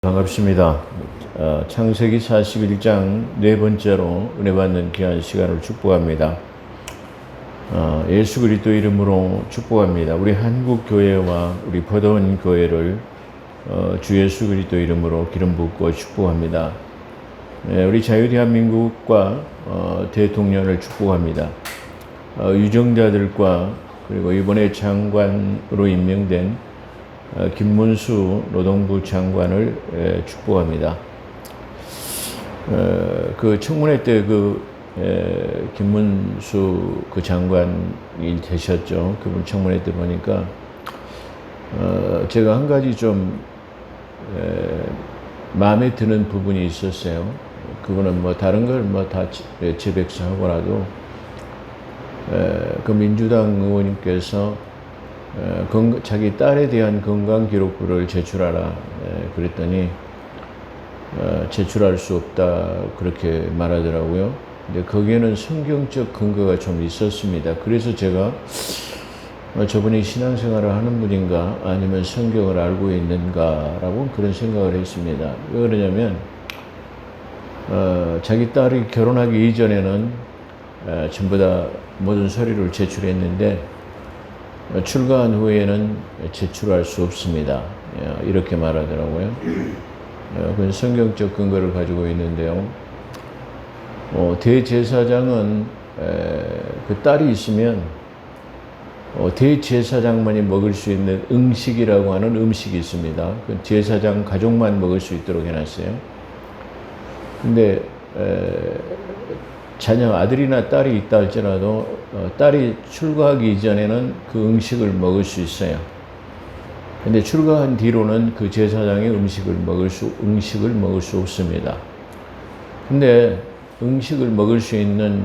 반갑습니다. 창세기 41장 네 번째로 은혜 받는 귀한 시간을 축복합니다. 예수 그리스도 이름으로 축복합니다. 우리 한국 교회와 우리 버더원 교회를 주 예수 그리스도 이름으로 기름 붓고 축복합니다. 우리 자유대한민국과 대통령을 축복합니다. 유정자들과 그리고 이번에 장관으로 임명된 김문수 노동부 장관을 축복합니다. 그 청문회 때 김문수 그 장관이 되셨죠. 그분 청문회 때 보니까 제가 한 가지 좀 마음에 드는 부분이 있었어요. 그분은 뭐 다른 걸 뭐 다 제백수하고라도 그 민주당 의원님께서 자기 딸에 대한 건강기록부를 제출하라 그랬더니 제출할 수 없다 그렇게 말하더라고요. 근데 거기에는 성경적 근거가 좀 있었습니다. 그래서 제가 저분이 신앙생활을 하는 분인가 아니면 성경을 알고 있는가라고 그런 생각을 했습니다. 왜 그러냐면 자기 딸이 결혼하기 이전에는 전부 다 모든 서류를 제출했는데 출가한 후에는 제출할 수 없습니다. 이렇게 말하더라고요. 그건 성경적 근거를 가지고 있는데요. 대제사장은 그 딸이 있으면 대제사장만이 먹을 수 있는 음식이라고 하는 음식이 있습니다. 그 제사장 가족만 먹을 수 있도록 해놨어요. 근데 자녀 아들이나 딸이 있다 할지라도 딸이 출가하기 이전에는 그 음식을 먹을 수 있어요. 근데 출가한 뒤로는 그 제사장의 음식을 먹을 수 없습니다. 근데 음식을 먹을 수 있는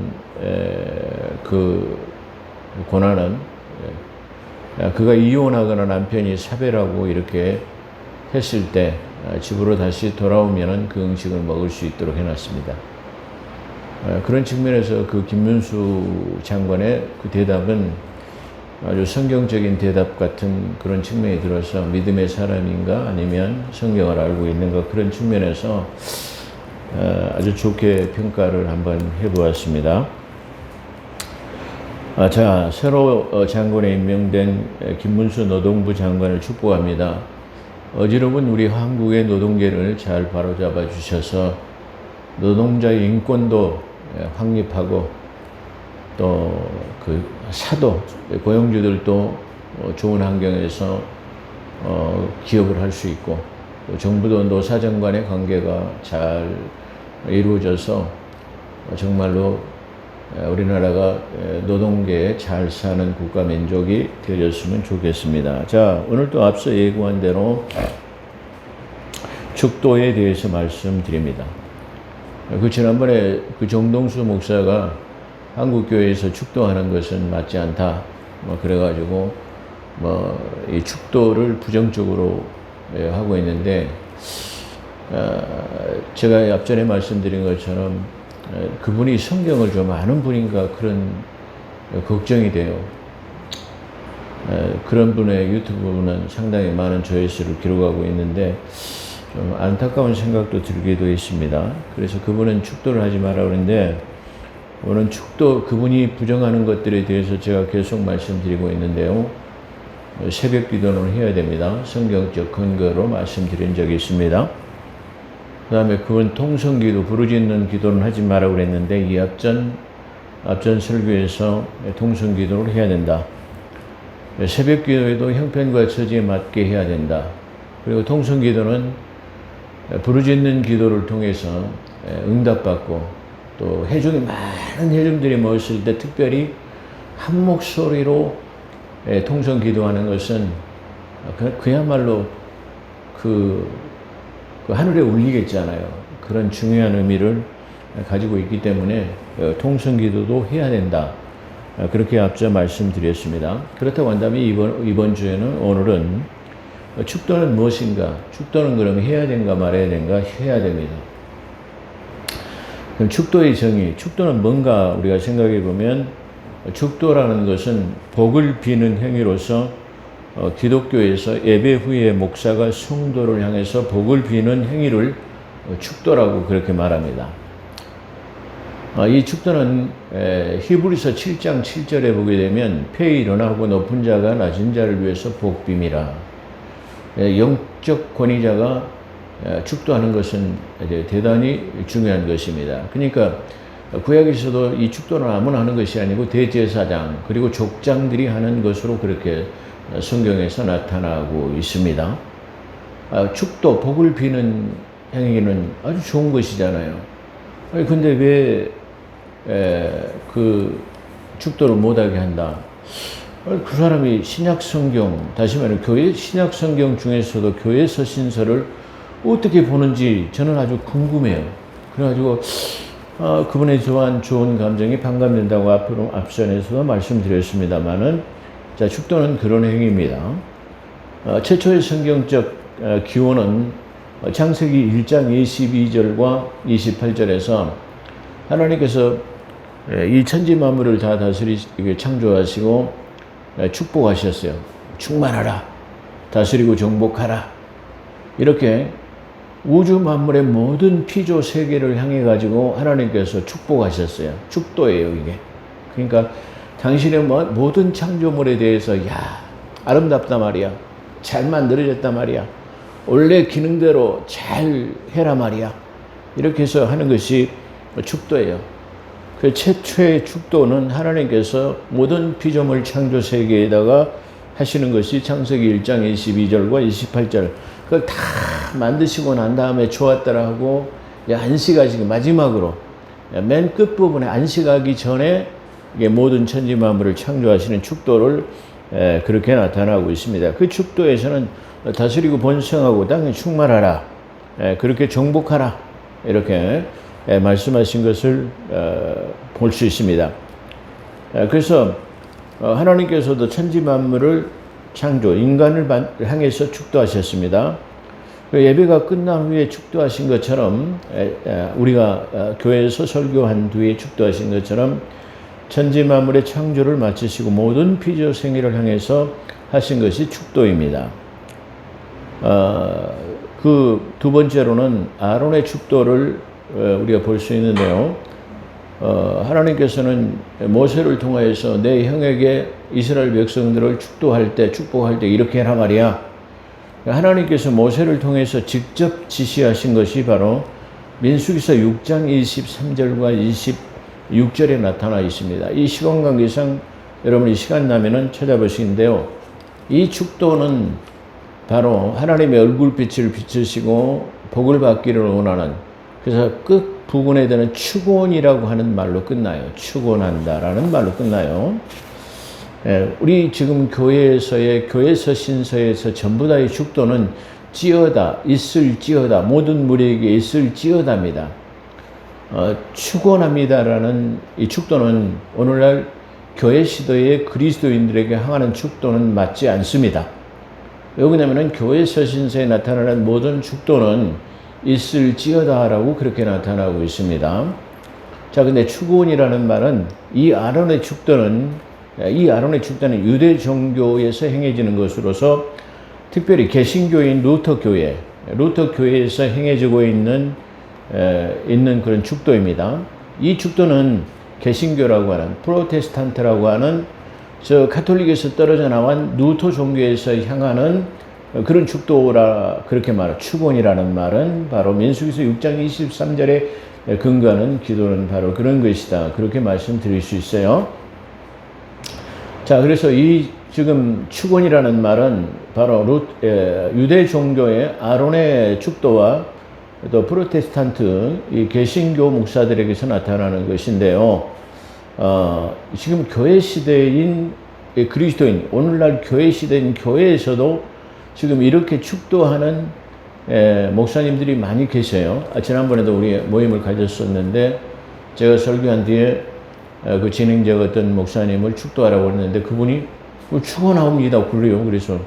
그 권한은 그가 이혼하거나 남편이 사별하고 이렇게 했을 때 집으로 다시 돌아오면은 그 음식을 먹을 수 있도록 해놨습니다. 그런 측면에서 그 김문수 장관의 그 대답은 아주 성경적인 대답 같은 그런 측면이 들어서 믿음의 사람인가 아니면 성경을 알고 있는가 그런 측면에서 아주 좋게 평가를 한번 해보았습니다. 자, 새로 장관에 임명된 김문수 노동부 장관을 축복합니다. 어지러운 우리 한국의 노동계를 잘 바로잡아 주셔서 노동자의 인권도 확립하고 또 그 사도 고용주들도 좋은 환경에서 기업을 할 수 있고 또 정부도 노사정 간의 관계가 잘 이루어져서 정말로 우리나라가 노동계에 잘 사는 국가 민족이 되어졌으면 좋겠습니다. 자, 오늘 또 앞서 예고한 대로 축도에 대해서 말씀드립니다. 지난번에 정동수 목사가 한국교회에서 축도하는 것은 맞지 않다. 그래가지고, 이 축도를 부정적으로 하고 있는데, 제가 앞전에 말씀드린 것처럼, 그분이 성경을 좀 아는 분인가 그런 걱정이 돼요. 그런 분의 유튜브는 상당히 많은 조회수를 기록하고 있는데, 좀 안타까운 생각도 들기도 했습니다. 그래서 그분은 축도를 하지 마라 그러는데 오늘 축도 그분이 부정하는 것들에 대해서 제가 계속 말씀드리고 있는데요. 새벽 기도는 해야 됩니다. 성경적 근거로 말씀드린 적이 있습니다. 그 다음에 그분 통성기도 부르짖는 기도는 하지 마라 그랬는데 이 앞전 설교에서 통성기도를 해야 된다. 새벽 기도에도 형편과 처지에 맞게 해야 된다. 그리고 통성기도는 부르짖는 기도를 통해서 응답받고 또 많은 회중들이 모였을 때 특별히 한 목소리로 통성 기도하는 것은 그야말로 그 하늘에 울리겠잖아요. 그런 중요한 의미를 가지고 있기 때문에 통성 기도도 해야 된다. 그렇게 앞서 말씀드렸습니다. 그렇다고 한다면 이번 주에는 오늘은 축도는 무엇인가? 축도는 그럼 해야 된가 말아야 된가? 해야 됩니다. 그럼 축도의 정의, 축도는 뭔가 우리가 생각해 보면 축도라는 것은 복을 비는 행위로서 기독교에서 예배 후에 목사가 성도를 향해서 복을 비는 행위를 축도라고 그렇게 말합니다. 이 축도는 히브리서 7장 7절에 보게 되면 폐에 일어나고 높은 자가 낮은 자를 위해서 복빔이라. 영적 권위자가 축도하는 것은 대단히 중요한 것입니다. 그러니까 구약에서도 이 축도는 아무나 하는 것이 아니고 대제사장 그리고 족장들이 하는 것으로 그렇게 성경에서 나타나고 있습니다. 축도, 복을 비는 행위는 아주 좋은 것이잖아요. 근데 왜 그 축도를 못하게 한다? 그 사람이 신약 성경, 다시 말하면 교회 신약 성경 중에서도 교회 서신서를 어떻게 보는지 저는 아주 궁금해요. 그래가지고 그분의 좋은 감정이 반감된다고 앞선에서도 말씀드렸습니다만은, 자, 축도는 그런 행위입니다. 최초의 성경적 기원은 창세기 1장 22절과 28절에서 하나님께서 이 천지 만물을 다 다스리게 창조하시고 축복하셨어요. 충만하라, 다스리고 정복하라. 이렇게 우주 만물의 모든 피조 세계를 향해 가지고 하나님께서 축복하셨어요. 축도예요, 이게. 그러니까 당신의 모든 창조물에 대해서 아름답다 말이야. 잘 만들어졌다 말이야. 원래 기능대로 잘 해라 말이야. 이렇게 해서 하는 것이 축도예요. 그 최초의 축도는 하나님께서 모든 피조물 창조 세계에다가 하시는 것이 창세기 1장 22절과 28절. 그걸 다 만드시고 난 다음에 좋았더라 하고 안식하시기 마지막으로 맨 끝부분에 안식하기 전에 모든 천지 만물을 창조하시는 축도를 그렇게 나타나고 있습니다. 그 축도에서는 다스리고 번성하고 땅에 충만하라, 그렇게 정복하라, 이렇게 말씀하신 것을 볼 수 있습니다. 그래서 하나님께서도 천지 만물을 창조, 인간을 향해서 축도하셨습니다. 예배가 끝난 후에 축도하신 것처럼, 우리가 교회에서 설교한 뒤에 축도하신 것처럼 천지 만물의 창조를 마치시고 모든 피조 생애를 향해서 하신 것이 축도입니다. 그 두 번째로는 아론의 축도를 우리가 볼 수 있는데요. 하나님께서는 모세를 통하여서 내 형에게 이스라엘 백성들을 축복할 때 이렇게 하라 말이야. 하나님께서 모세를 통해서 직접 지시하신 것이 바로 민수기서 6장 23절과 26절에 나타나 있습니다. 이 시간 관계상 여러분이 시간 나면은 찾아보시는데요. 이 축도는 바로 하나님의 얼굴빛을 비추시고 복을 받기를 원하는, 그래서 끝 부분에 대한 축원이라고 하는 말로 끝나요. 축원한다라는 말로 끝나요. 우리 지금 교회에서의 교회서 신서에서 전부 다의 축도는 찌어다, 있을지어다, 모든 무리에게 있을지어다입니다. 축원합니다라는 이 축도는 오늘날 교회 시대의 그리스도인들에게 향하는 축도는 맞지 않습니다. 왜 그러냐면은 교회 서신서에 나타나는 모든 축도는 있을지어다라고 그렇게 나타나고 있습니다. 자, 근데 축원이라는 말은 이 아론의 축도는 유대 종교에서 행해지는 것으로서 특별히 개신교인 루터교회에서 행해지고 있는 그런 축도입니다. 이 축도는 개신교라고 하는, 프로테스탄트라고 하는 저 가톨릭에서 떨어져 나온 루터 종교에서 향하는 그런 축도라 그렇게 말해요. 축원이라는 말은 바로 민수기서 6장 23절에 근거하는 기도는 바로 그런 것이다, 그렇게 말씀드릴 수 있어요. 자, 그래서 이 지금 축원이라는 말은 바로 유대 종교의 아론의 축도와 또 프로테스탄트 이 개신교 목사들에게서 나타나는 것인데요. 지금 교회 시대인 그리스도인, 오늘날 교회 시대인 교회에서도 지금 이렇게 축도하는 목사님들이 많이 계세요. 지난번에도 우리 모임을 가졌었는데 제가 설교한 뒤에 그 진행자가 어떤 목사님을 축도하라고 했는데 그분이 축원하옵니다 그래요. 그래서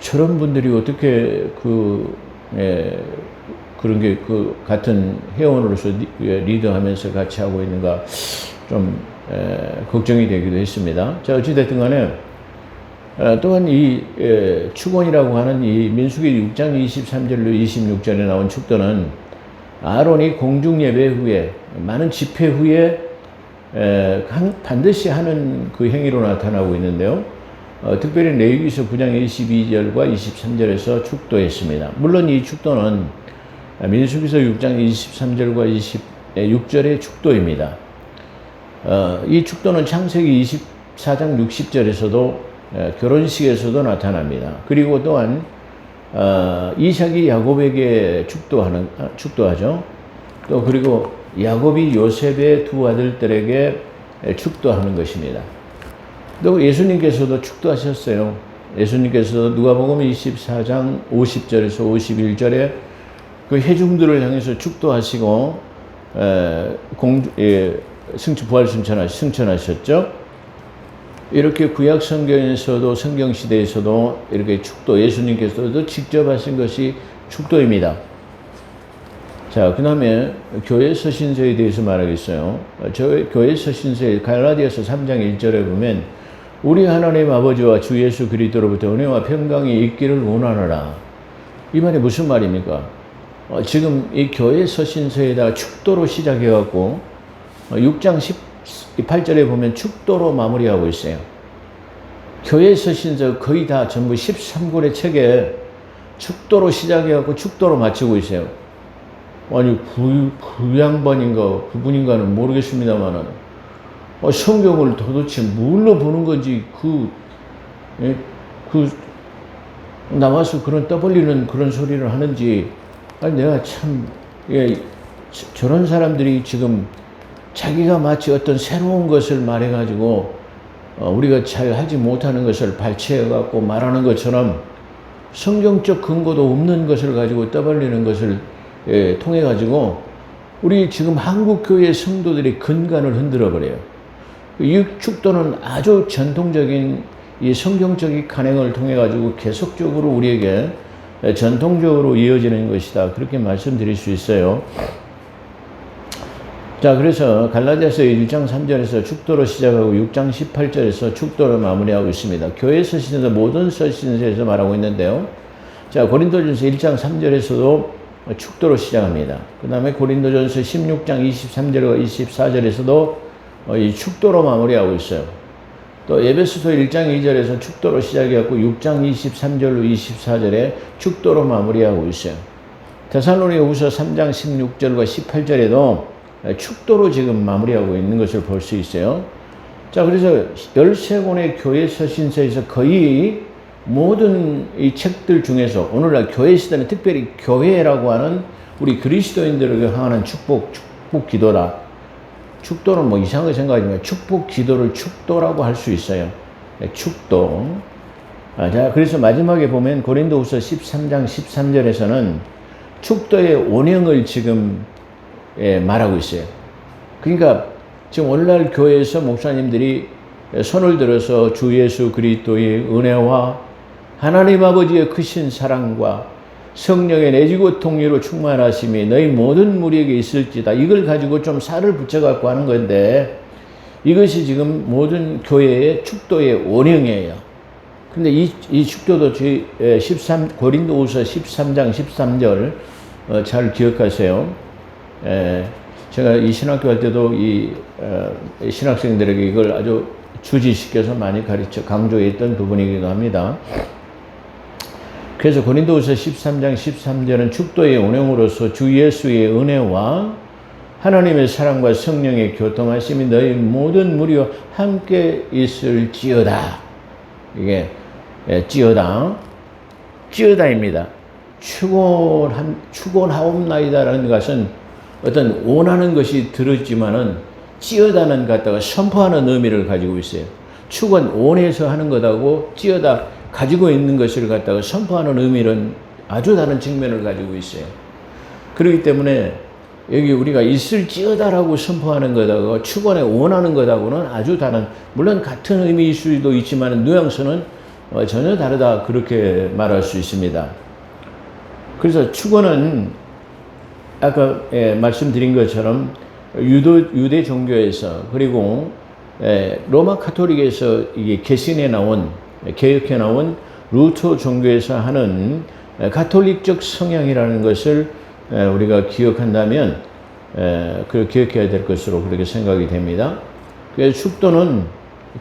저런 분들이 어떻게 그런 게 같은 회원으로서 리더하면서 같이 하고 있는가 좀 걱정이 되기도 했습니다. 자, 어찌됐든 간에 또한 이 축원이라고 하는 이 민수기 6장 23절로 26절에 나온 축도는 아론이 공중예배 후에 많은 집회 후에 반드시 하는 그 행위로 나타나고 있는데요. 특별히 레위기서 9장 22절과 23절에서 축도했습니다. 물론 이 축도는 민수기서 6장 23절과 26절의 축도입니다. 이 축도는 창세기 24장 60절에서도 결혼식에서도 나타납니다. 그리고 또한 이삭이 야곱에게 축도하죠. 또 그리고 야곱이 요셉의 두 아들들에게 축도하는 것입니다. 또 예수님께서도 축도하셨어요. 예수님께서도 누가복음 24장 50절에서 51절에 그 회중들을 향해서 축도하시고 부활 승천하셨죠. 이렇게 구약 성경에서도 성경 시대에서도 이렇게 축도, 예수님께서도 직접 하신 것이 축도입니다. 자, 그 다음에 교회 서신서에 대해서 말하겠어요. 교회 서신서에 갈라디아서 3장 1절에 보면 우리 하나님 아버지와 주 예수 그리스도로부터 은혜와 평강이 있기를 원하노라. 이 말이 무슨 말입니까? 지금 이 교회 서신서에다가 축도로 시작해갖고 6장 18절에 보면 축도로 마무리하고 있어요. 교회 서신서 거의 다 전부 13권의 책에 축도로 시작해갖고 축도로 마치고 있어요. 아니 그 양반인가 그분인가는 모르겠습니다만은 성경을 도대체 뭘로 보는 건지 나와서 그런 떠벌리는 그런 소리를 하는지 아니 내가 참 저런 사람들이 지금 자기가 마치 어떤 새로운 것을 말해가지고 우리가 잘 하지 못하는 것을 발췌해갖고 말하는 것처럼 성경적 근거도 없는 것을 가지고 떠벌리는 것을 통해가지고 우리 지금 한국교회 성도들의 근간을 흔들어버려요. 이 축도는 아주 전통적인 이 성경적인 간행을 통해가지고 계속적으로 우리에게 전통적으로 이어지는 것이다. 그렇게 말씀드릴 수 있어요. 자, 그래서 갈라디아서 1장 3절에서 축도로 시작하고 6장 18절에서 축도로 마무리하고 있습니다. 교회 서신에서 모든 서신서에서 말하고 있는데요. 자, 고린도전서 1장 3절에서도 축도로 시작합니다. 그 다음에 고린도전서 16장 23절과 24절에서도 이 축도로 마무리하고 있어요. 또 에베소서 1장 2절에서 축도로 시작해갖고 6장 23절로 24절에 축도로 마무리하고 있어요. 데살로니가후서 3장 16절과 18절에도 축도로 지금 마무리하고 있는 것을 볼 수 있어요. 자, 그래서 13권의 교회 서신서에서 거의 모든 이 책들 중에서 오늘날 교회 시대는 특별히 교회라고 하는 우리 그리스도인들에게 향하는 축복 기도다. 축도는 뭐 이상하게 생각하지만 축복 기도를 축도라고 할 수 있어요. 축도. 자, 그래서 마지막에 보면 고린도후서 13장 13절에서는 축도의 원형을 지금 말하고 있어요. 그러니까 지금 오늘날 교회에서 목사님들이 손을 들어서 주 예수 그리스도의 은혜와 하나님 아버지의 크신 사랑과 성령의 내지고 통일로 충만하심이 너희 모든 무리에게 있을지다. 이걸 가지고 좀 살을 붙여갖고 하는 건데 이것이 지금 모든 교회의 축도의 원형이에요. 근데 이 축도도 고린도후서 13장 13절 잘 기억하세요. 제가 이 신학교 할 때도 이 신학생들에게 이걸 아주 주지시켜서 많이 강조했던 부분이기도 합니다. 그래서 고린도후서 13장 13절은 축도의 원형으로서 주 예수의 은혜와 하나님의 사랑과 성령의 교통하심이 너희 모든 무리와 함께 있을지어다. 이게 찌어다입니다. 축원하옵나이다라는 것은 어떤 원하는 것이 들었지만은 찌어다는 갖다가 선포하는 의미를 가지고 있어요. 축은 원해서 하는 것하고 찌어다 가지고 있는 것을 갖다가 선포하는 의미는 아주 다른 측면을 가지고 있어요. 그렇기 때문에 여기 우리가 있을지어다라고 선포하는 것하고 축원에 원하는 것하고는 아주 다른, 물론 같은 의미일 수도 있지만 뉘앙스는 전혀 다르다, 그렇게 말할 수 있습니다. 그래서 축원은 아까 말씀드린 것처럼 유대 종교에서 그리고 로마 카톨릭에서 이게 개신에 나온 개혁해 나온 루터 종교에서 하는 가톨릭적 성향이라는 것을 우리가 기억한다면 그걸 기억해야 될 것으로 그렇게 생각이 됩니다. 그래서 축도는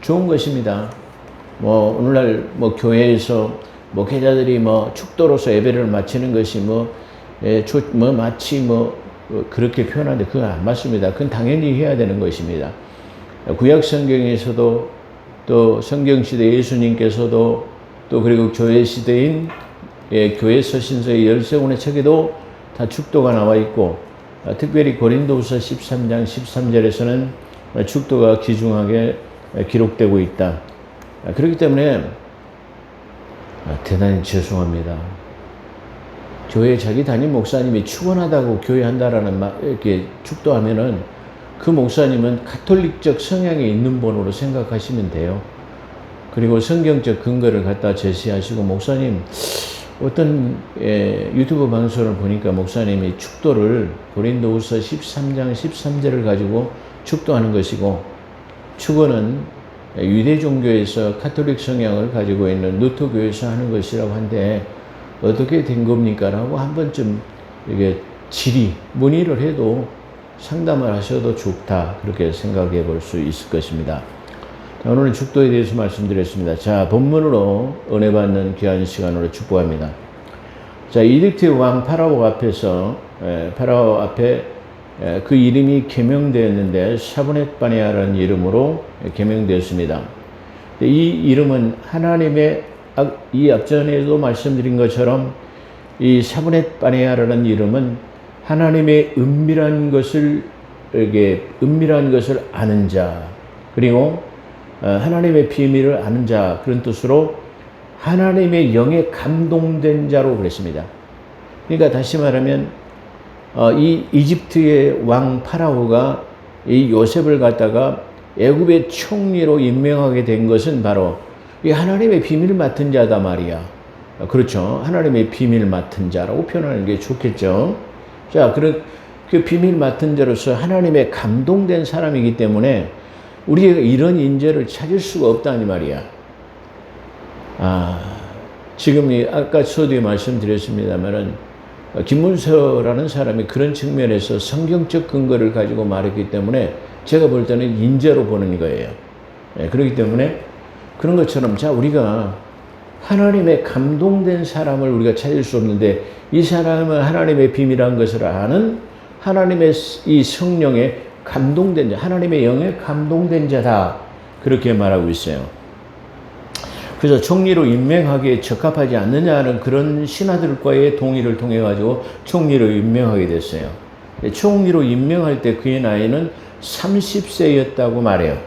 좋은 것입니다. 뭐 오늘날 뭐 교회에서 목회자들이 뭐 축도로서 예배를 마치는 것이 마치 그렇게 표현하는데 그건 안 맞습니다. 그건 당연히 해야 되는 것입니다. 구약 성경에서도 또 성경 시대 예수님께서도 또 그리고 교회 시대인 교회 서신서의 13권의 책에도 다 축도가 나와 있고 특별히 고린도후서 13장 13절에서는 축도가 귀중하게 기록되고 있다. 그렇기 때문에 대단히 죄송합니다. 교회 자기 담임 목사님이 축원하다고 교회 한다라는 이렇게 축도하면은 그 목사님은 가톨릭적 성향이 있는 분으로 생각하시면 돼요. 그리고 성경적 근거를 갖다 제시하시고 목사님 어떤 유튜브 방송을 보니까 목사님이 축도를 고린도후서 13장 13절을 가지고 축도하는 것이고 축원은 유대 종교에서 가톨릭 성향을 가지고 있는 루터 교회에서 하는 것이라고 한데 어떻게 된 겁니까? 라고 한 번쯤 이게 문의를 해도 상담을 하셔도 좋다. 그렇게 생각해 볼 수 있을 것입니다. 자, 오늘은 축도에 대해서 말씀드렸습니다. 자, 본문으로 은혜 받는 귀한 시간으로 축복합니다. 자, 이집트 왕 파라오 앞에서 파라오 앞에 그 이름이 개명되었는데 샤브넷 바네아라는 이름으로 개명되었습니다. 이 이름은 하나님의 이 앞전에도 말씀드린 것처럼 이 샤브넷 바네아라는 이름은 하나님의 은밀한 것을 아는 자 그리고 하나님의 비밀을 아는 자 그런 뜻으로 하나님의 영에 감동된 자로 그랬습니다. 그러니까 다시 말하면 이 이집트의 왕 파라오가 이 요셉을 갖다가 애굽의 총리로 임명하게 된 것은 바로 이 하나님의 비밀 맡은 자다 말이야. 그렇죠. 하나님의 비밀 맡은 자라고 표현하는 게 좋겠죠. 자, 그 비밀 맡은 자로서 하나님의 감동된 사람이기 때문에 우리가 이런 인재를 찾을 수가 없다니 말이야. 지금 아까 서두에 말씀드렸습니다만은 김문서라는 사람이 그런 측면에서 성경적 근거를 가지고 말했기 때문에 제가 볼 때는 인재로 보는 거예요. 그렇기 때문에 그런 것처럼 자 우리가 하나님의 감동된 사람을 우리가 찾을 수 없는데 이 사람은 하나님의 비밀한 것을 아는 하나님의 이 성령에 감동된 자, 하나님의 영에 감동된 자다. 그렇게 말하고 있어요. 그래서 총리로 임명하기에 적합하지 않느냐는 그런 신하들과의 동의를 통해 가지고 총리로 임명하게 됐어요. 총리로 임명할 때 그의 나이는 30세였다고 말해요.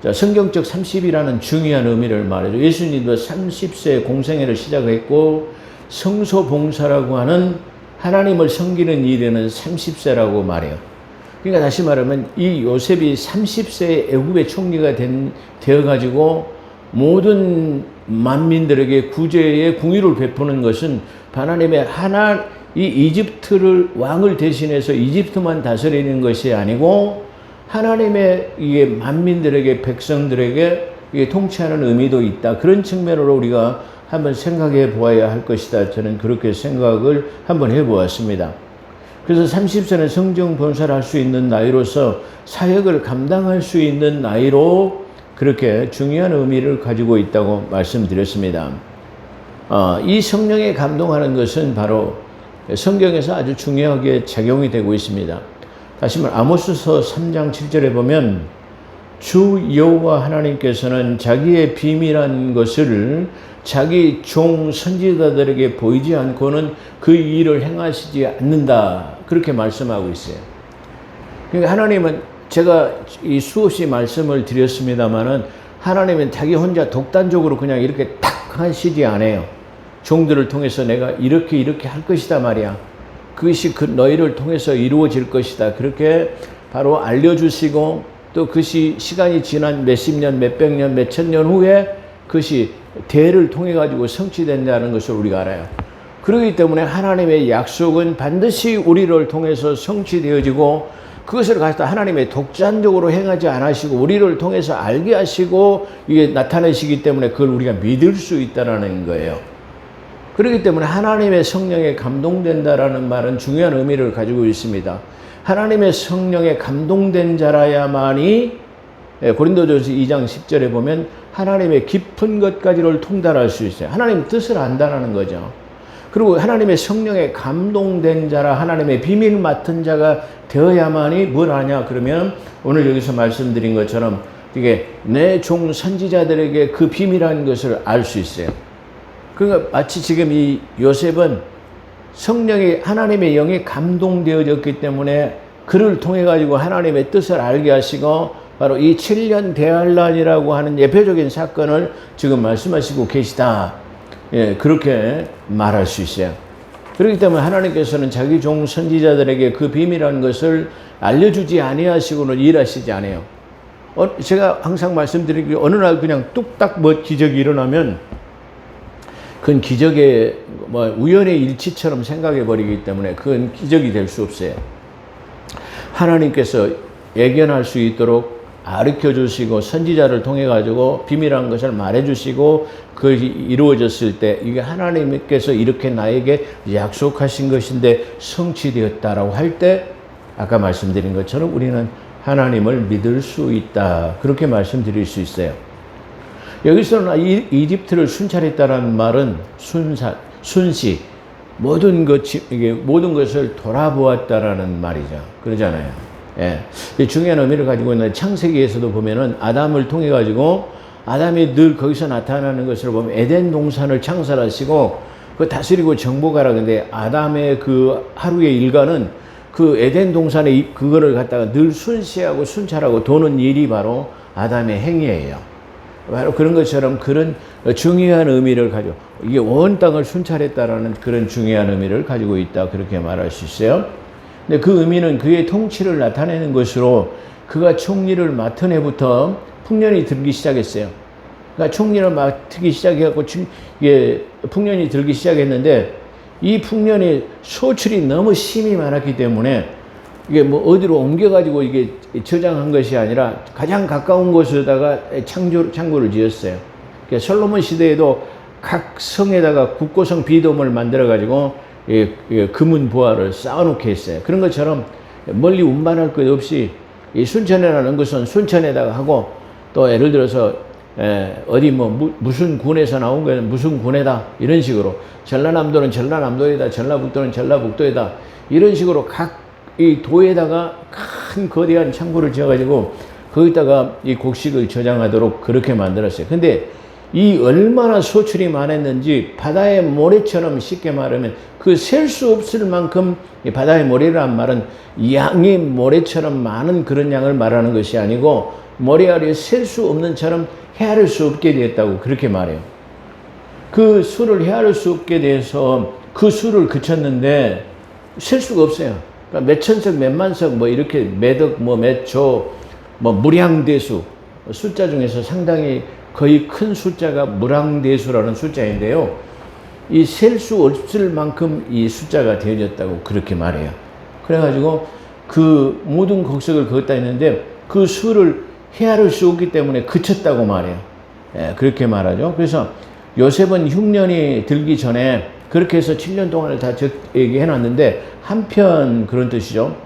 자, 성경적 30이라는 중요한 의미를 말해줘. 예수님도 30세에 공생애를 시작했고 성소봉사라고 하는 하나님을 섬기는 일에는 30세라고 말해요. 그러니까 다시 말하면 이 요셉이 30세에 애굽의 총리가 되어가지고 모든 만민들에게 구제의 궁유를 베푸는 것은 하나님의 이 이집트를 왕을 대신해서 이집트만 다스리는 것이 아니고 하나님의 이게 만민들에게 백성들에게 이게 통치하는 의미도 있다. 그런 측면으로 우리가 한번 생각해 보아야 할 것이다. 저는 그렇게 생각을 한번 해 보았습니다. 그래서 30세는 성경 봉사를 할 수 있는 나이로서 사역을 감당할 수 있는 나이로 그렇게 중요한 의미를 가지고 있다고 말씀드렸습니다. 이 성령에 감동하는 것은 바로 성경에서 아주 중요하게 작용이 되고 있습니다. 다시 말해 아모스서 3장 7절에 보면 주 여호와 하나님께서는 자기의 비밀한 것을 자기 종 선지자들에게 보이지 않고는 그 일을 행하시지 않는다. 그렇게 말씀하고 있어요. 그러니까 하나님은 제가 이 수없이 말씀을 드렸습니다만은 하나님은 자기 혼자 독단적으로 그냥 이렇게 탁 하시지 않아요. 종들을 통해서 내가 이렇게 할 것이다 말이야. 그것이 너희를 통해서 이루어질 것이다. 그렇게 바로 알려주시고 또 그것이 시간이 지난 몇십 년, 몇백 년, 몇천 년 후에 그것이 대를 통해 가지고 성취된다는 것을 우리가 알아요. 그렇기 때문에 하나님의 약속은 반드시 우리를 통해서 성취되어지고 그것을 갖다 하나님의 독단적으로 행하지 않으시고 우리를 통해서 알게 하시고 이게 나타내시기 때문에 그걸 우리가 믿을 수 있다는 거예요. 그렇기 때문에 하나님의 성령에 감동된다라는 말은 중요한 의미를 가지고 있습니다. 하나님의 성령에 감동된 자라야만이 고린도전서 2장 10절에 보면 하나님의 깊은 것까지를 통달할 수 있어요. 하나님 뜻을 안다는 거죠. 그리고 하나님의 성령에 감동된 자라 하나님의 비밀 맡은 자가 되어야만이 뭘 하냐 그러면 오늘 여기서 말씀드린 것처럼 이게 내 종 선지자들에게 그 비밀한 것을 알 수 있어요. 그러니까 마치 지금 이 요셉은 성령이 하나님의 영에 감동되어졌기 때문에 그를 통해 가지고 하나님의 뜻을 알게 하시고 바로 이 7년 대환란이라고 하는 예표적인 사건을 지금 말씀하시고 계시다. 예, 그렇게 말할 수 있어요. 그렇기 때문에 하나님께서는 자기 종 선지자들에게 그 비밀한 것을 알려주지 아니하시고는 일하시지 않아요. 제가 항상 말씀드리기 어느 날 그냥 뚝딱 뭐 기적이 일어나면 그건 기적의 뭐 우연의 일치처럼 생각해 버리기 때문에 그건 기적이 될 수 없어요. 하나님께서 예견할 수 있도록 가르쳐 주시고 선지자를 통해 가지고 비밀한 것을 말해 주시고 그것이 이루어졌을 때 이게 하나님께서 이렇게 나에게 약속하신 것인데 성취되었다라고 할 때 아까 말씀드린 것처럼 우리는 하나님을 믿을 수 있다. 그렇게 말씀드릴 수 있어요. 여기서는 이집트를 순찰했다라는 말은 순시 모든 것을 돌아보았다라는 말이죠. 그러잖아요. 예. 중요한 의미를 가지고 있는 창세기에서도 보면은 아담을 통해 가지고 아담이 늘 거기서 나타나는 것을 보면 에덴 동산을 창설하시고 그 다스리고 정복하라. 근데 아담의 그 하루의 일과는 그 에덴 동산의 그거를 갖다가 늘 순시하고 순찰하고 도는 일이 바로 아담의 행위예요. 바로 그런 것처럼 그런 중요한 의미를 가지고 이게 온 땅을 순찰했다라는 그런 중요한 의미를 가지고 있다. 그렇게 말할 수 있어요. 근데 그 의미는 그의 통치를 나타내는 것으로 그가 총리를 맡은 해부터 풍년이 들기 시작했어요. 그러니까 총리를 맡기 시작해갖고 풍년이 들기 시작했는데 이 풍년이 소출이 너무 심이 많았기 때문에 이게 뭐 어디로 옮겨가지고 이게 저장한 것이 아니라 가장 가까운 곳에다가 창고를 지었어요. 그러니까 솔로몬 시대에도 각 성에다가 국고성 비돔을 만들어가지고 금은 보화를 쌓아놓게 했어요. 그런 것처럼 멀리 운반할 것 없이 이 순천이라는 것은 순천에다가 하고 또 예를 들어서 어디 뭐 무슨 군에서 나온 거는 무슨 군에다 이런 식으로 전라남도는 전라남도에다 전라북도는 전라북도에다 이런 식으로 각 이 도에다가 큰 거대한 창고를 지어가지고 거기다가 이 곡식을 저장하도록 그렇게 만들었어요. 근데 이 얼마나 소출이 많았는지 바다의 모래처럼 쉽게 말하면 그 셀 수 없을 만큼 바다의 모래라는 말은 양의 모래처럼 많은 그런 양을 말하는 것이 아니고 모래알이 셀 수 없는 처럼 헤아릴 수 없게 되었다고 그렇게 말해요. 그 수를 헤아릴 수 없게 돼서 그 수를 그쳤는데 셀 수가 없어요. 그러니까 몇 천석, 몇 만석, 뭐 이렇게 매덕, 뭐 몇 조, 뭐 무량대수 숫자 중에서 상당히 거의 큰 숫자가 무량대수라는 숫자인데요. 이 셀 수 없을 만큼 이 숫자가 되어졌다고 그렇게 말해요. 그래가지고 그 모든 곡식을 그었다 했는데 그 수를 헤아릴 수 없기 때문에 그쳤다고 말해요. 예, 그렇게 말하죠. 그래서 요셉은 흉년이 들기 전에 그렇게 해서 7년 동안을 다 얘기해놨는데 한편 그런 뜻이죠.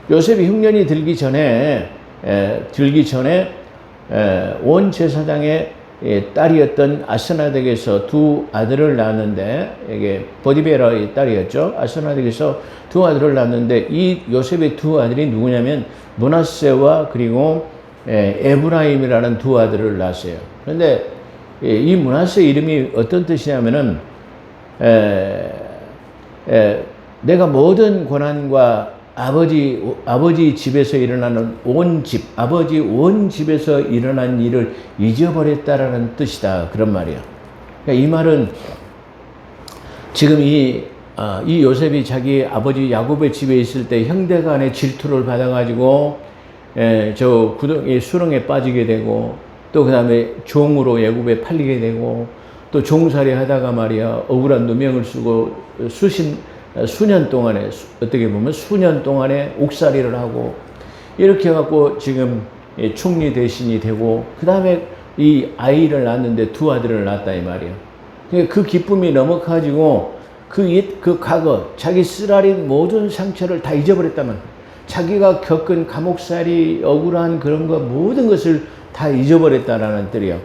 요셉이 흉년이 들기 전에 온 제사장의 딸이었던 아스나덱에서 두 아들을 낳았는데 이게 보디베라의 딸이었죠. 아스나덱에서 두 아들을 낳았는데 이 요셉의 두 아들이 누구냐면 므낫세와 그리고 에브라임이라는 두 아들을 낳았어요. 그런데 이 므낫세 이름이 어떤 뜻이냐면은 내가 모든 고난과 아버지 집에서 일어나는 아버지 온 집에서 일어난 일을 잊어버렸다라는 뜻이다. 그런 말이야. 그러니까 이 말은 지금 이 요셉이 자기 아버지 야곱의 집에 있을 때 형제간의 질투를 받아가지고 저 수렁에 빠지게 되고 또 그 다음에 종으로 애굽에 팔리게 되고 또 종살이 하다가 말이야 억울한 누명을 쓰고 수년 동안에, 어떻게 보면 수년 동안에 옥살이를 하고 이렇게 해갖고 지금 총리 대신이 되고 그 다음에 이 아이를 낳았는데 두 아들을 낳았다 이 말이에요. 그 기쁨이 너무 커가지고 그 과거 자기 쓰라린 모든 상처를 다 잊어버렸다면, 자기가 겪은 감옥살이 억울한 그런 거 모든 것을 다 잊어버렸다라는 뜻이에요.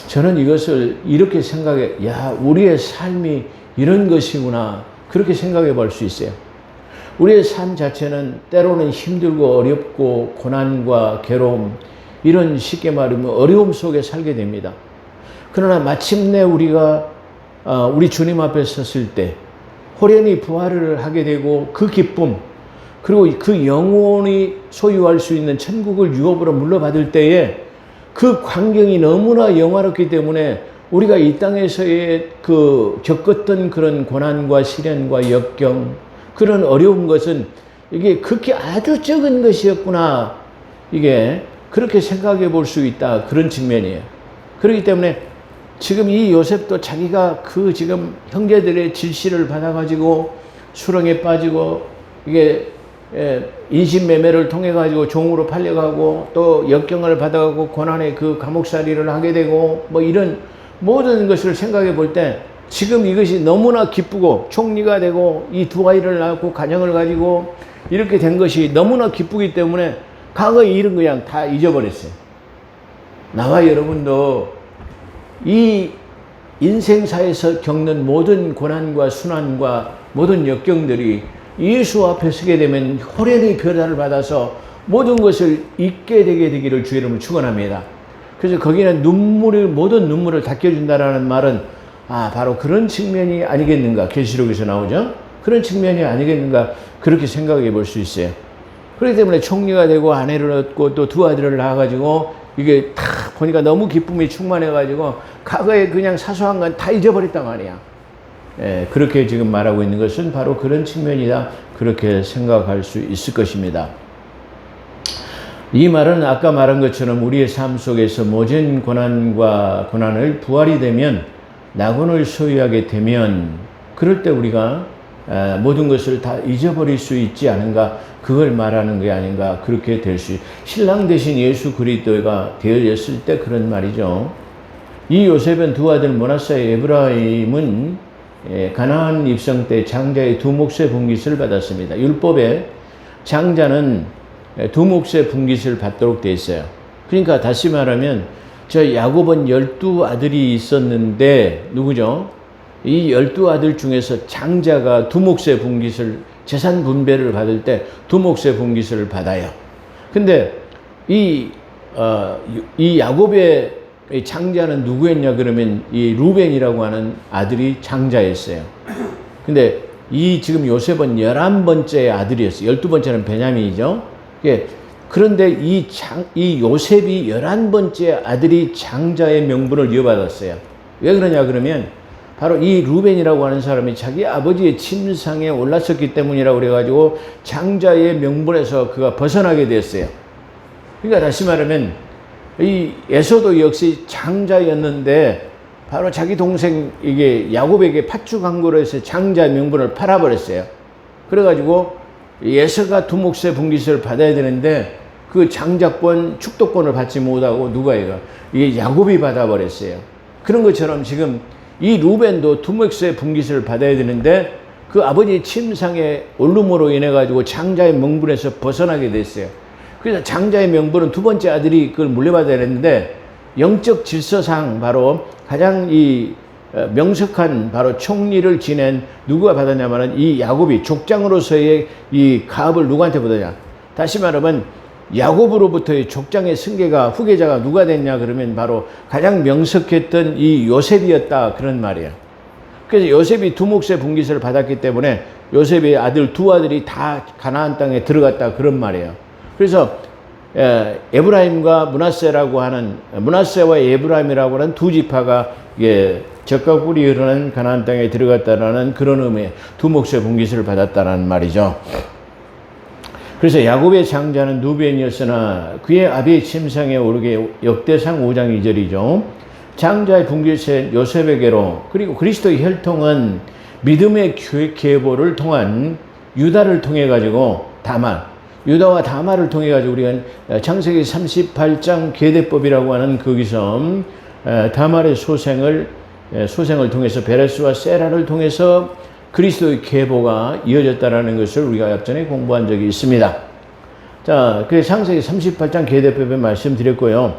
저는 이것을 이렇게 생각해, 야, 우리의 삶이 이런 것이구나, 그렇게 생각해 볼 수 있어요. 우리의 삶 자체는 때로는 힘들고 어렵고 고난과 괴로움, 이런 쉽게 말하면 어려움 속에 살게 됩니다. 그러나 마침내 우리가 우리 주님 앞에 섰을 때 호련히 부활을 하게 되고 그 기쁨, 그리고 그 영원히 소유할 수 있는 천국을 유업으로 물려받을 때에 그 광경이 너무나 영화롭기 때문에 우리가 이 땅에서의 겪었던 그런 고난과 시련과 역경, 그런 어려운 것은 이게 그렇게 아주 적은 것이었구나, 이게 그렇게 생각해 볼 수 있다, 그런 측면이에요. 그렇기 때문에 지금 이 요셉도 자기가 지금 형제들의 질시를 받아가지고 수렁에 빠지고 이게 인신매매를 통해 가지고 종으로 팔려가고 또 역경을 받아가고 고난의 그 감옥살이를 하게 되고 뭐 이런 모든 것을 생각해 볼 때 지금 이것이 너무나 기쁘고 총리가 되고 이 두 아이를 낳고 가정을 가지고 이렇게 된 것이 너무나 기쁘기 때문에 과거의 일은 그냥 다 잊어버렸어요. 나와 여러분도 이 인생사에서 겪는 모든 고난과 순환과 모든 역경들이 예수 앞에 서게 되면 호련히 변화를 받아서 모든 것을 잊게 되기를 주의 이름으로 축원합니다. 그래서 거기는 모든 눈물을 닦여준다라는 말은 바로 그런 측면이 아니겠는가, 계시록에서 나오죠. 그런 측면이 아니겠는가, 그렇게 생각해 볼 수 있어요. 그렇기 때문에 총리가 되고 아내를 얻고 또 두 아들을 낳아가지고 이게 다 보니까 너무 기쁨이 충만해가지고 과거에 그냥 사소한 건 다 잊어버렸단 말이야. 그렇게 지금 말하고 있는 것은 바로 그런 측면이다, 그렇게 생각할 수 있을 것입니다. 이 말은 아까 말한 것처럼 우리의 삶 속에서 모진 고난을 부활이 되면, 낙원을 소유하게 되면, 그럴 때 우리가 모든 것을 다 잊어버릴 수 있지 않은가, 그걸 말하는 게 아닌가, 그렇게 될 수, 신랑 대신 예수 그리스도가 되어졌을 때 그런 말이죠. 이 요셉은 두 아들 므낫세와 에브라임은 가나안 입성 때 장자의 두 몫의 분깃을 받았습니다. 율법에 장자는 두 몫의 분깃을 받도록 되어 있어요. 그러니까 다시 말하면 저 야곱은 12아들이 있었는데 누구죠? 이 12아들 중에서 장자가 두 몫의 분깃을, 재산 분배를 받을 때 두 몫의 분깃을 받아요. 근데 이 야곱의 장자는 누구였냐 그러면 이 루벤이라고 하는 아들이 장자였어요. 근데 이 지금 요셉은 11번째 아들이었어요. 12번째는 베냐민이죠. 그런데 이 요셉이 11번째 아들이 장자의 명분을 이어받았어요. 왜 그러냐 그러면 바로 이 루벤이라고 하는 사람이 자기 아버지의 침상에 올랐었기 때문이라고 그래가지고 장자의 명분에서 그가 벗어나게 됐어요. 그러니까 다시 말하면 이 에서도 역시 장자였는데 바로 자기 동생 이게 야곱에게 팥죽한 거로 해서 장자 명분을 팔아버렸어요. 그래가지고 에서가 두 몫의 분깃을 받아야 되는데 그 장자권 축도권을 받지 못하고 누가 이게 야곱이 받아버렸어요. 그런 것처럼 지금 이 루벤도 두 몫의 분깃을 받아야 되는데 그 아버지 침상에 올름으로 인해 가지고 장자의 명분에서 벗어나게 됐어요. 그래서 장자의 명분은 두 번째 아들이 그걸 물려받아야 했는데 영적 질서상 바로 가장 이 명석한 바로 총리를 지낸 누구가 받았냐면은 이 야곱이 족장으로서의 이 가업을 누구한테 받았냐? 다시 말하면 야곱으로부터의 족장의 승계가 후계자가 누가 됐냐 그러면 바로 가장 명석했던 이 요셉이었다, 그런 말이에요. 그래서 요셉이 두 몫의 분깃을 받았기 때문에 요셉의 두 아들이 다 가나안 땅에 들어갔다, 그런 말이에요. 그래서 에브라임과 므낫세라고 하는, 므낫세와 에브라임이라고 하는 두 지파가 젖과 꿀이 흐르는 가나안 땅에 들어갔다라는 그런 의미의 두 몫의 분깃을 받았다는 말이죠. 그래서 야곱의 장자는 누벤이었으나 그의 아비의 침상에 오르게, 역대상 5장 2절이죠. 장자의 분깃은 요셉에게로, 그리고 그리스도의 혈통은 믿음의 계보를 통한 유다를 통해 가지고 유다와 다말을 통해 가지고 우리가 창세기 38장 계대법이라고 하는 거기서 다말의 소생을 통해서 베레스와 세라를 통해서 그리스도의 계보가 이어졌다라는 것을 우리가 앞전에 공부한 적이 있습니다. 자, 그 창세기 38장 계대법에 말씀드렸고요.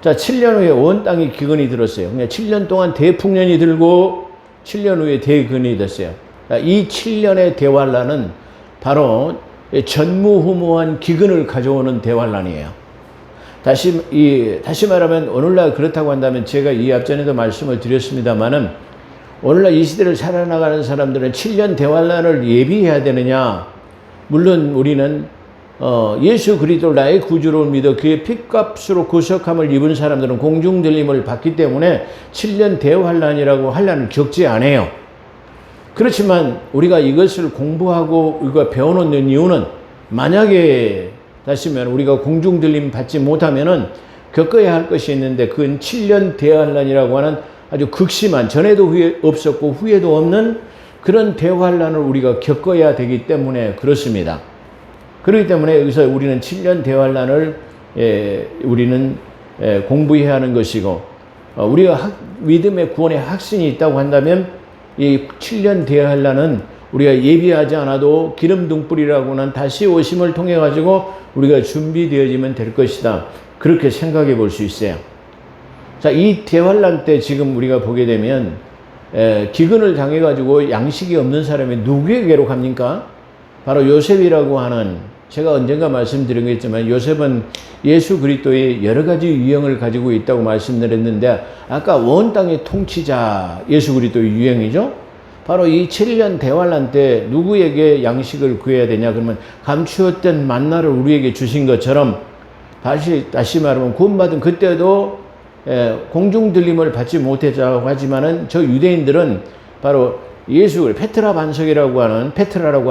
자, 7년 후에 온 땅에 기근이 들었어요. 그냥 7년 동안 대풍년이 들고 7년 후에 대근이 됐어요. 자, 이 7년의 대환란은 바로 전무후무한 기근을 가져오는 대환란이에요. 다시 말하면 오늘날 그렇다고 한다면 제가 이 앞전에도 말씀을 드렸습니다만은 오늘날 이 시대를 살아나가는 사람들은 7년 대환란을 예비해야 되느냐? 물론 우리는 예수 그리스도를 나의 구주로 믿어 그의 핏값으로 구속함을 입은 사람들은 공중들림을 받기 때문에 7년 대환란이라고 환란을 겪지 않아요. 그렇지만 우리가 이것을 공부하고 우리가 배워놓는 이유는 만약에 다시 말하면 우리가 공중들림 받지 못하면은 겪어야 할 것이 있는데 그건 7년 대환란이라고 하는 아주 극심한 전에도 없었고 후에도 없는 그런 대환란을 우리가 겪어야 되기 때문에 그렇습니다. 그렇기 때문에 여기서 우리는 7년 대환란을 우리는 공부해야 하는 것이고 우리가 믿음의 구원의 확신이 있다고 한다면 이 7년 대환란은 우리가 예비하지 않아도 기름 등불이라고 하는 다시 오심을 통해 가지고 우리가 준비되어지면 될 것이다. 그렇게 생각해 볼 수 있어요. 자, 이 대환란 때 지금 우리가 보게 되면 기근을 당해 가지고 양식이 없는 사람이 누구에게로 갑니까? 바로 요셉이라고 하는, 제가 언젠가 말씀드린 게 있지만 요셉은 예수 그리스도의 여러 가지 유형을 가지고 있다고 말씀드렸는데 아까 온 땅의 통치자 예수 그리스도의 유형이죠. 바로 이 7년 대환란 때 누구에게 양식을 구해야 되냐 그러면 감추었던 만나를 우리에게 주신 것처럼 다시 말하면 구원받은 그때도 공중들림을 받지 못했다고 하지만은 저 유대인들은 바로 페트라라고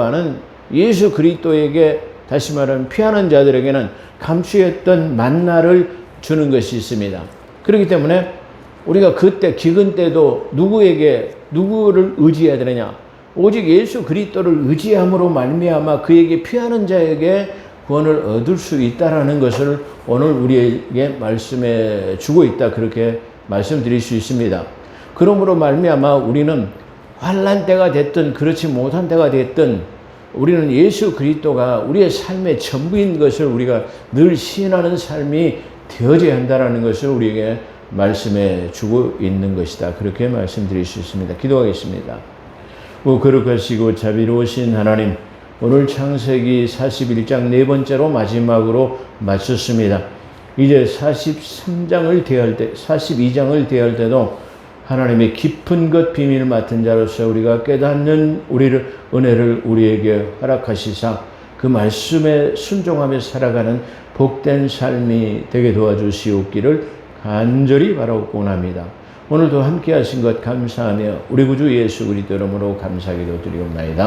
하는 예수 그리스도에게 다시 말하면 피하는 자들에게는 감추었던 만나를 주는 것이 있습니다. 그렇기 때문에 우리가 그때 기근 때도 누구를 의지해야 되느냐? 오직 예수 그리스도를 의지함으로 말미암아 그에게 피하는 자에게 구원을 얻을 수 있다라는 것을 오늘 우리에게 말씀해 주고 있다. 그렇게 말씀드릴 수 있습니다. 그러므로 말미암아 우리는 환난 때가 됐든 그렇지 못한 때가 됐든 우리는 예수 그리스도가 우리의 삶의 전부인 것을 우리가 늘 시인하는 삶이 되어져야 한다는 것을 우리에게 말씀해 주고 있는 것이다. 그렇게 말씀드릴 수 있습니다. 기도하겠습니다. 거룩하시고 자비로우신 하나님, 오늘 창세기 41장 네 번째로 마지막으로 마쳤습니다. 이제 42장을 대할 때도 하나님의 깊은 것 비밀 맡은 자로서 우리가 깨닫는 은혜를 우리에게 허락하시사 그 말씀에 순종하며 살아가는 복된 삶이 되게 도와주시옵기를 간절히 바라고 원합니다. 오늘도 함께 하신 것 감사하며 우리 구주 예수 그리스도 이름으로 감사기도 드리옵나이다.